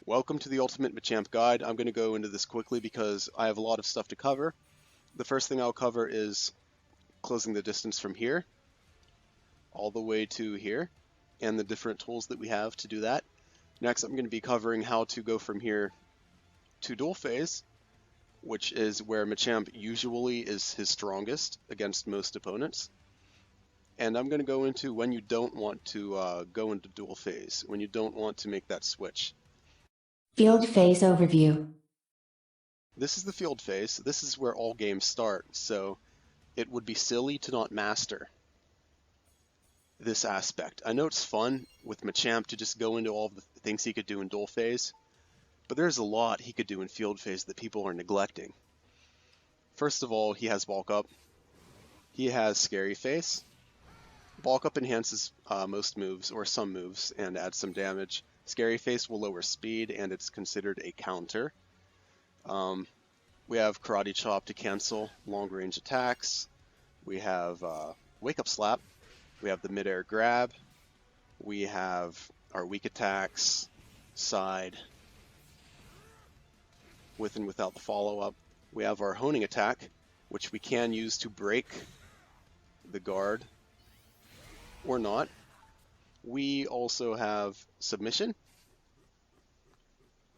Welcome to the Ultimate Machamp Guide. I'm going to go into this quickly because I have a lot of stuff to cover. The first thing I'll cover is closing the distance from here all the way to here and the different tools that we have to do that. Next, I'm going to be covering how to go from here to dual phase, which is where Machamp usually is his strongest against most opponents. And I'm going to go into when you don't want to go into dual phase, when you don't want to make that switch. Field phase overview. This is the field phase. This is where all games start, so it would be silly to not master this aspect. I know it's fun with Machamp to just go into all the things he could do in dual phase, but there's a lot he could do in field phase that people are neglecting. First of all, he has Bulk Up. He has Scary Face. Bulk Up enhances most moves, or some moves, and adds some damage. Scary Face will lower speed, and it's considered a counter. We have Karate Chop to cancel long-range attacks. We have Wake Up Slap. We have the Mid-Air Grab. We have our weak attacks, Side, with and without the follow-up. We have our Honing Attack, which we can use to break the guard, or not. We also have Submission.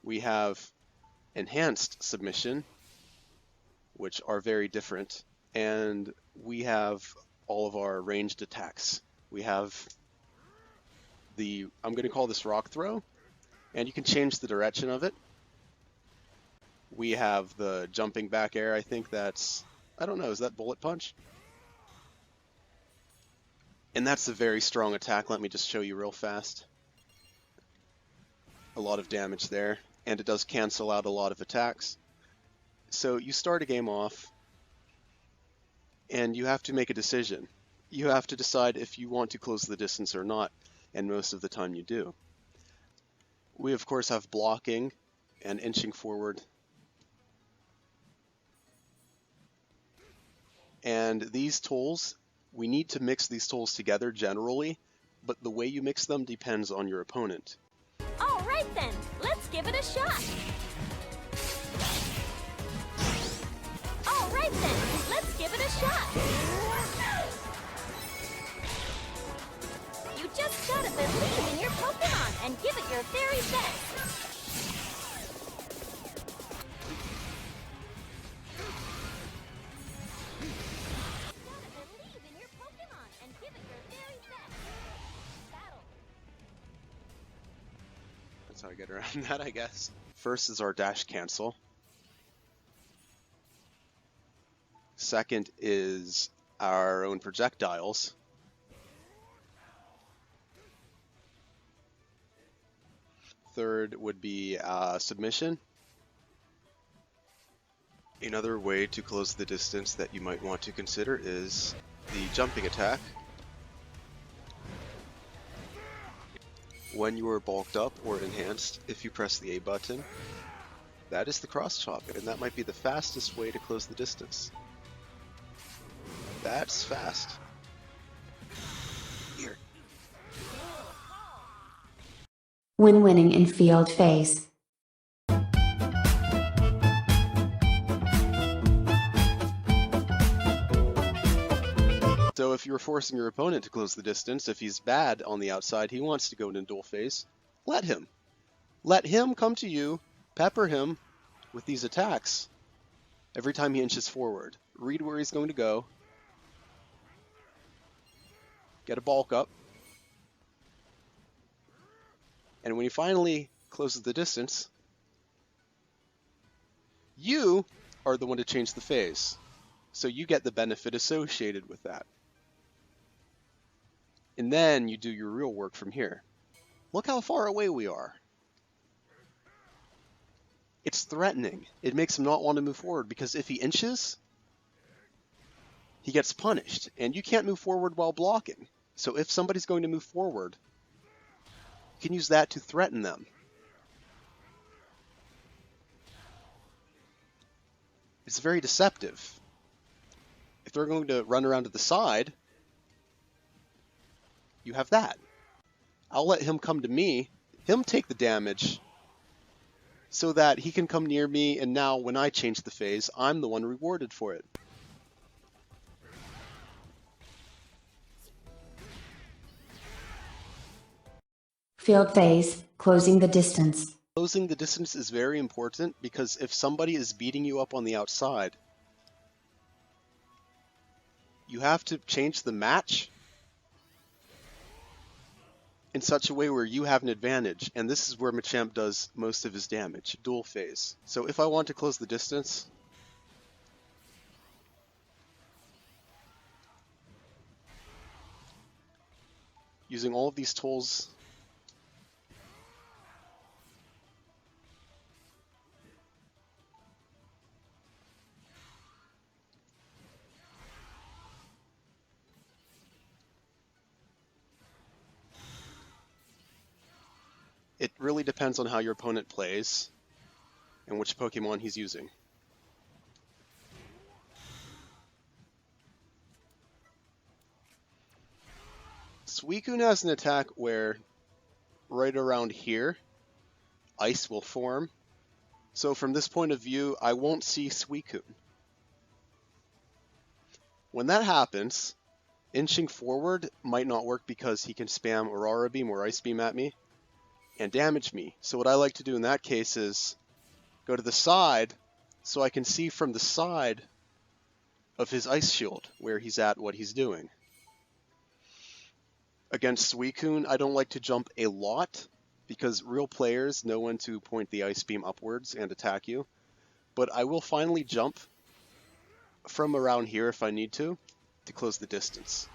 We have Enhanced Submission, which are very different. And we have all of our ranged attacks. We have I'm going to call this Rock Throw, and you can change the direction of it. We have the Jumping Back Air, I think that's, I don't know, is that Bullet Punch? And that's a very strong attack. Let me just show you real fast. A lot of damage there, and it does cancel out a lot of attacks. So you start a game off, and you have to make a decision. You have to decide if you want to close the distance or not, and most of the time you do. We of course have blocking and inching forward. And these tools, we need to mix these tools together generally, but the way you mix them depends on your opponent. All right then, let's give it a shot. All right then, let's give it a shot. You just gotta believe in your Pokemon and give it your very best. That's how I get around that, I guess. First is our dash cancel. Second is our own projectiles. Third would be submission. Another way to close the distance that you might want to consider is the jumping attack. When you are bulked up or enhanced, if you press the A button, that is the cross chop, and that might be the fastest way to close the distance. That's fast. Here. When winning in field phase. So if you're forcing your opponent to close the distance, if he's bad on the outside, he wants to go into dual phase, let him. Let him come to you, pepper him with these attacks every time he inches forward. Read where he's going to go. Get a bulk up. And when he finally closes the distance, you are the one to change the phase. So you get the benefit associated with that. And then you do your real work from here. Look how far away we are. It's threatening. It makes him not want to move forward, because if he inches, he gets punished. And you can't move forward while blocking. So if somebody's going to move forward, you can use that to threaten them. It's very deceptive. If they're going to run around to the side, you have that. I'll let him come to me, him take the damage, so that he can come near me, and now when I change the phase, I'm the one rewarded for it. Field phase, closing the distance. Closing the distance is very important because if somebody is beating you up on the outside, you have to change the match in such a way where you have an advantage, and this is where Machamp does most of his damage, dual phase. So if I want to close the distance, using all of these tools, it really depends on how your opponent plays and which Pokemon he's using. Suicune has an attack where right around here, ice will form. So from this point of view, I won't see Suicune. When that happens, inching forward might not work because he can spam Aurora Beam or Ice Beam at me and damage me. So what I like to do in that case is go to the side so I can see from the side of his Ice Shield where he's at, what he's doing. Against Suicune, I don't like to jump a lot because real players know when to point the Ice Beam upwards and attack you. But I will finally jump from around here if I need to close the distance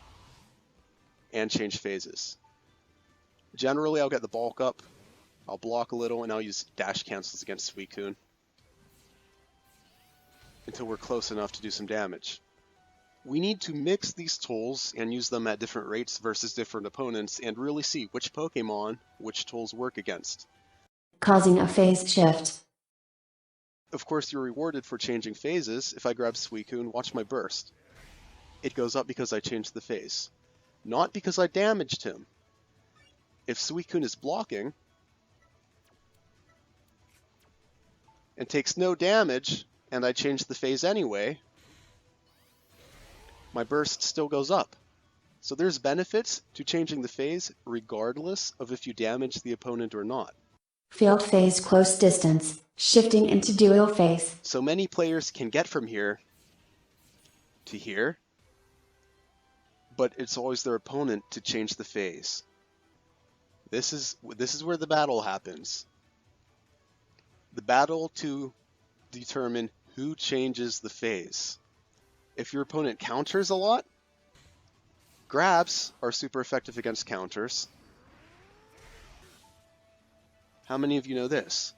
and change phases. Generally, I'll get the bulk up, I'll block a little, and I'll use dash cancels against Suicune until we're close enough to do some damage. We need to mix these tools and use them at different rates versus different opponents and really see which Pokemon which tools work against. Causing a phase shift. Of course, you're rewarded for changing phases. If I grab Suicune, watch my burst. It goes up because I changed the phase, not because I damaged him. If Suicune is blocking and takes no damage, and I change the phase anyway, my burst still goes up. So there's benefits to changing the phase regardless of if you damage the opponent or not. Field phase close distance, shifting into dual phase. So many players can get from here to here, but it's always their opponent to change the phase. This is where the battle happens. The battle to determine who changes the phase. If your opponent counters a lot, grabs are super effective against counters. How many of you know this?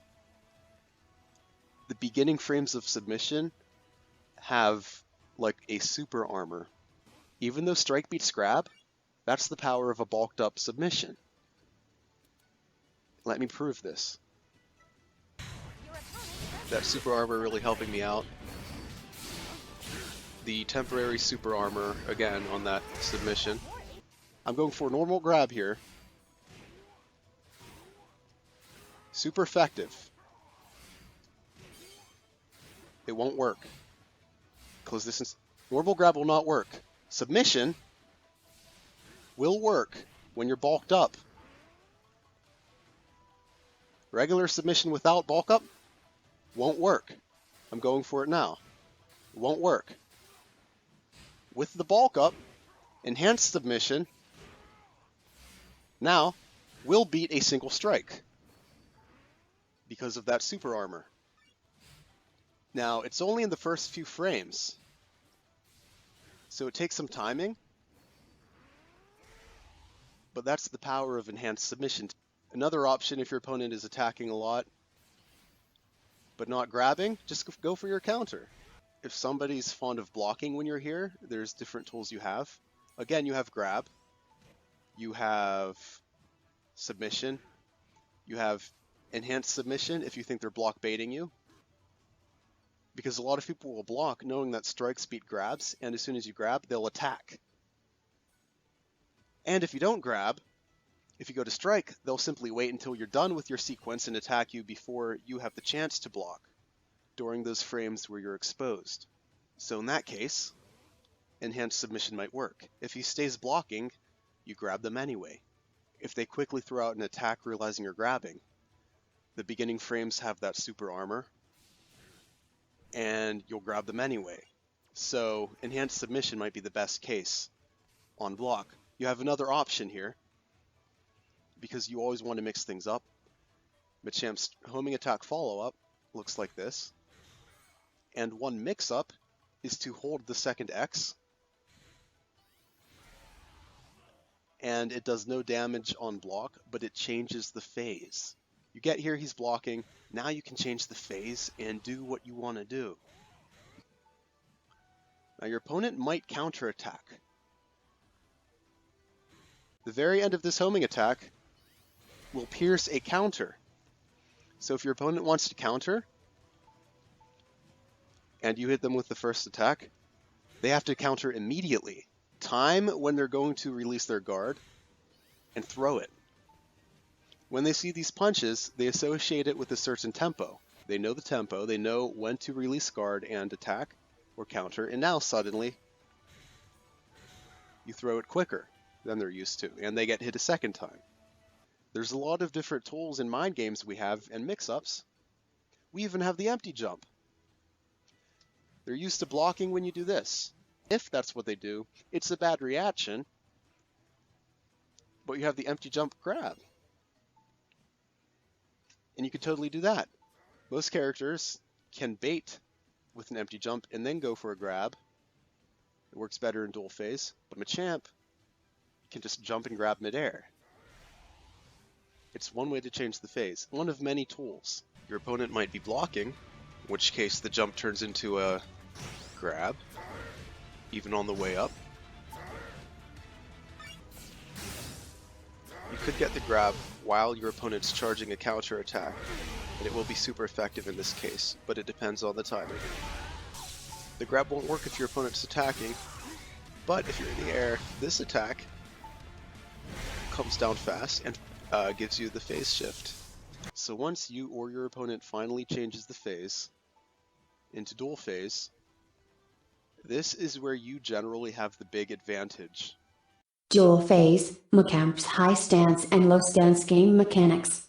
The beginning frames of submission have like a super armor. Even though strike beats grab, that's the power of a bulked up submission. Let me prove this. That super armor really helping me out. The temporary super armor again on that submission. I'm going for a normal grab here. Super effective. It won't work. Close distance. Normal grab will not work. Submission will work when you're bulked up. Regular submission without bulk up won't work. I'm going for it now. It won't work. With the bulk up, enhanced submission now will beat a single strike because of that super armor. Now, it's only in the first few frames, so it takes some timing, but that's the power of enhanced submission. Another option if your opponent is attacking a lot but not grabbing, just go for your counter. If somebody's fond of blocking when you're here, there's different tools you have. Again, you have grab, you have submission, you have enhanced submission if you think they're block baiting you. Because a lot of people will block knowing that strikes beat grabs, and as soon as you grab, they'll attack. And if you don't grab, If you go to strike, they'll simply wait until you're done with your sequence and attack you before you have the chance to block, during those frames where you're exposed. So in that case, enhanced submission might work. If he stays blocking, you grab them anyway. If they quickly throw out an attack realizing you're grabbing, the beginning frames have that super armor, and you'll grab them anyway. So enhanced submission might be the best case on block. You have another option here, because you always want to mix things up. Machamp's homing attack follow-up looks like this, and one mix-up is to hold the second X, and it does no damage on block, but it changes the phase. You get here, he's blocking, now you can change the phase and do what you want to do. Now your opponent might counterattack. The very end of this homing attack will pierce a counter. So if your opponent wants to counter, and you hit them with the first attack, they have to counter immediately. Time when they're going to release their guard, and throw it. When they see these punches, they associate it with a certain tempo. They know the tempo, they know when to release guard and attack, or counter, and now suddenly, you throw it quicker than they're used to, and they get hit a second time. There's a lot of different tools and mind games we have, and mix-ups. We even have the empty jump. They're used to blocking when you do this. If that's what they do, it's a bad reaction, but you have the empty jump grab. And you can totally do that. Most characters can bait with an empty jump and then go for a grab. It works better in dual phase, but Machamp can just jump and grab midair. It's one way to change the phase, one of many tools. Your opponent might be blocking, in which case the jump turns into a grab, even on the way up. You could get the grab while your opponent's charging a counter attack, and it will be super effective in this case, but it depends on the timing. The grab won't work if your opponent's attacking, but if you're in the air, this attack comes down fast and gives you the phase shift. So once you or your opponent finally changes the phase into dual phase, this is where you generally have the big advantage. Dual phase, Machamp's high stance and low stance game mechanics.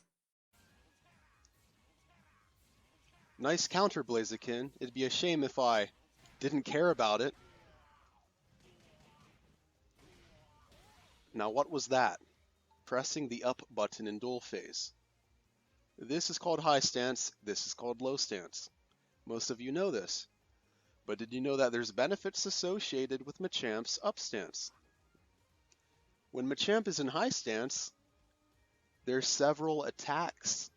Nice counter, Blaziken. It'd be a shame if I didn't care about it. Now what was that? Pressing the up button in dual phase. This is called high stance, this is called low stance. Most of you know this. But did you know that there's benefits associated with Machamp's up stance? When Machamp is in high stance, there's several attacks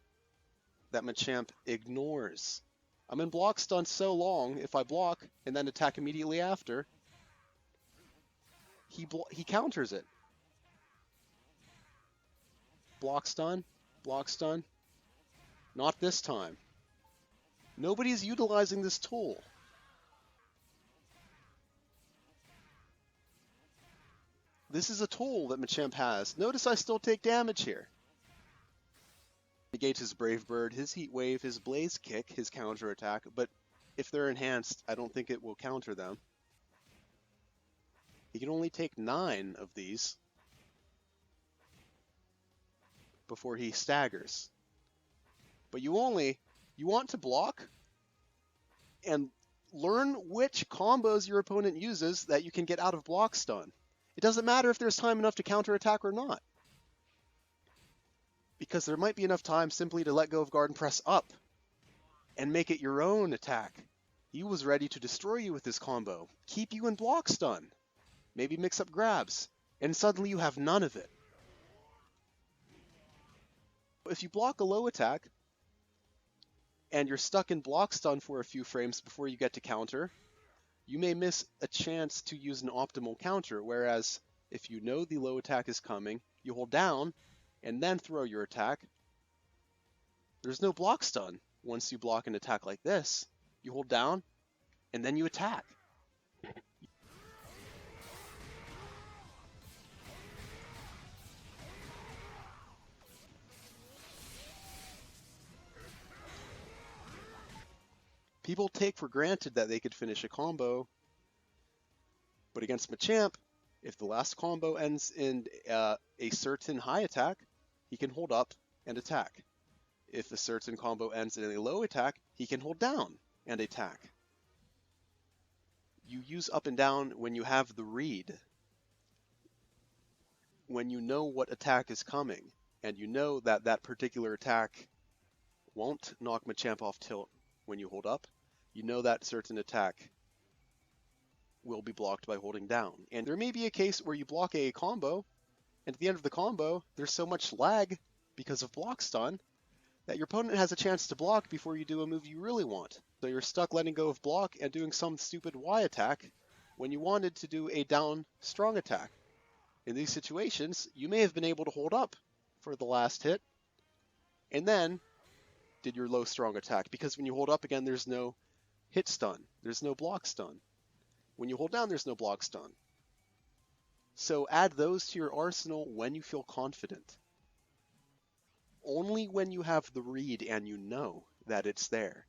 that Machamp ignores. I'm in block stun so long, if I block and then attack immediately after, he counters it. Block stun, not this time. Nobody's utilizing this tool. This is a tool that Machamp has. Notice I still take damage here. Negates his Brave Bird, his Heat Wave, his Blaze Kick, his counter attack, but if they're enhanced, I don't think it will counter them. He can only take 9 of these before he staggers. But you want to block and learn which combos your opponent uses that you can get out of block stun. It doesn't matter if there's time enough to counterattack or not, because there might be enough time simply to let go of guard and press up and make it your own attack. He was ready to destroy you with this combo, keep you in block stun, maybe mix up grabs, and suddenly you have none of it. If you block a low attack and you're stuck in block stun for a few frames before you get to counter, you may miss a chance to use an optimal counter, whereas if you know the low attack is coming, you hold down and then throw your attack. There's no block stun. Once you block an attack like this, you hold down and then you attack. People take for granted that they could finish a combo, but against Machamp, if the last combo ends in a certain high attack, he can hold up and attack. If a certain combo ends in a low attack, he can hold down and attack. You use up and down when you have the read, when you know what attack is coming, and you know that that particular attack won't knock Machamp off tilt when you hold up. You know that certain attack will be blocked by holding down. And there may be a case where you block a combo, and at the end of the combo, there's so much lag because of block stun that your opponent has a chance to block before you do a move you really want. So you're stuck letting go of block and doing some stupid Y attack when you wanted to do a down strong attack. In these situations, you may have been able to hold up for the last hit, and then did your low strong attack, because when you hold up again, there's no hit stun, there's no block stun. When you hold down, there's no block stun. So add those to your arsenal when you feel confident. Only when you have the read and you know that it's there.